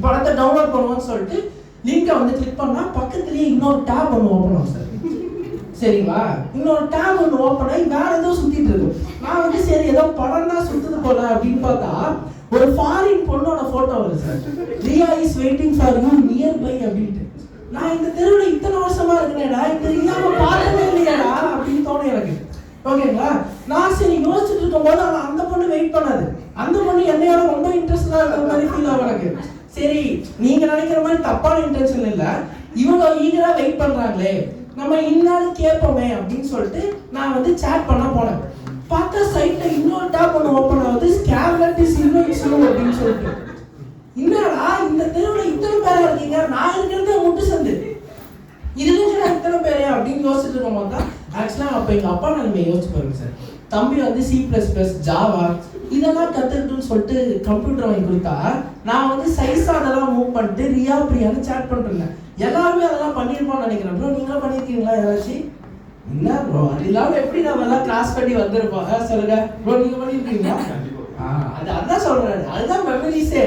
படத்தை டவுன்லோட் பண்ணுவோம்னு சொல்லிட்டு லிங்கை வந்து கிளிக் பண்ணா பக்கத்துலேயே இன்னொரு டேப் ஒன்று ஓப்பன் ஆகும் சார். சரிங்களா, இன்னொரு டேப் ஒன்று ஓப்பன் ஆகி வேற ஏதோ சுத்திட்டு இருக்கும். நான் வந்து சரி ஏதோ படம் தான் சுத்துது போல அப்படின்னு பார்த்தா ஒரு ஃபாரின் பொண்ணோட போட்டோ வருது sir. Riya is waiting for you nearby அப்படின்ட்டு. நான் இந்த தெருவில் இத்தனை வருஷமா இருக்கேன்டா, இந்த ரியாவை பார்த்ததே இல்லையாடா அப்படின்னு தோணும் எனக்கு. ஓகேங்களா, நான் சரி யோசிச்சுட்டு இருக்கும்போது அந்த பொண்ணு வெயிட் பண்ணாது. அந்த பொண்ணு என்னையோட ரொம்ப இன்ட்ரெஸ்டா இருக்கிற மாதிரி ஃபீல் ஆகும் எனக்கு. சரி, நீங்க நினைக்கிற மாதிரி தப்பான இன்டென்ஷன் இல்லை, இவங்க ஈகரா வெயிட் பண்றாங்களே, நம்ம இன்னாலும் கேட்போமே அப்படின்னு சொல்லிட்டு நான் வந்து சேட் பண்ண போனேன். பார்த்தா சைட்ல இன்னொரு டேப் ஒன்று ஓப்பன் ஆகுது, ஸ்கேர்லெட் இஸ் இன்வைட்ஸ் அப்படின்னு சொல்லிட்டு. என்னடா இந்த தெருவில் இத்தனை பேரா இருக்கீங்க, நான் இருக்கிறது முட்டு சந்து, இதுல இத்தனை பேரே அப்படின்னு யோசிச்சுட்டு இருக்கும் போது தான் ஆக்சுவலாக அப்போ எங்கள் அப்பா நிலைமை யோசிச்சு பாருங்க சார். தம்பி வந்து C++, ஜாவா இதெல்லாம் கற்றுக்கிட்டுன்னு சொல்லிட்டு கம்ப்யூட்டர் வாங்கி கொடுத்தா நான் வந்து சைஸாக அதெல்லாம் மூவ் பண்ணிட்டு ரியா பிரியான்னு சேட் பண்ணிருந்தேன். எல்லாருமே அதெல்லாம் பண்ணியிருப்போம்னு நினைக்கிறேன். ப்ரோ நீங்களும் பண்ணியிருக்கீங்களா யாராச்சும்? என்ன ப்ரோ, அது இல்லாமல் எப்படி நம்ம எல்லாம் கிராஸ் பண்ணி வந்திருப்போம் சொல்லுங்க ப்ரோ, நீங்கள் பண்ணியிருக்கீங்களா? அதான் சொல்கிறேன், அதுதான் மெமரிஸே.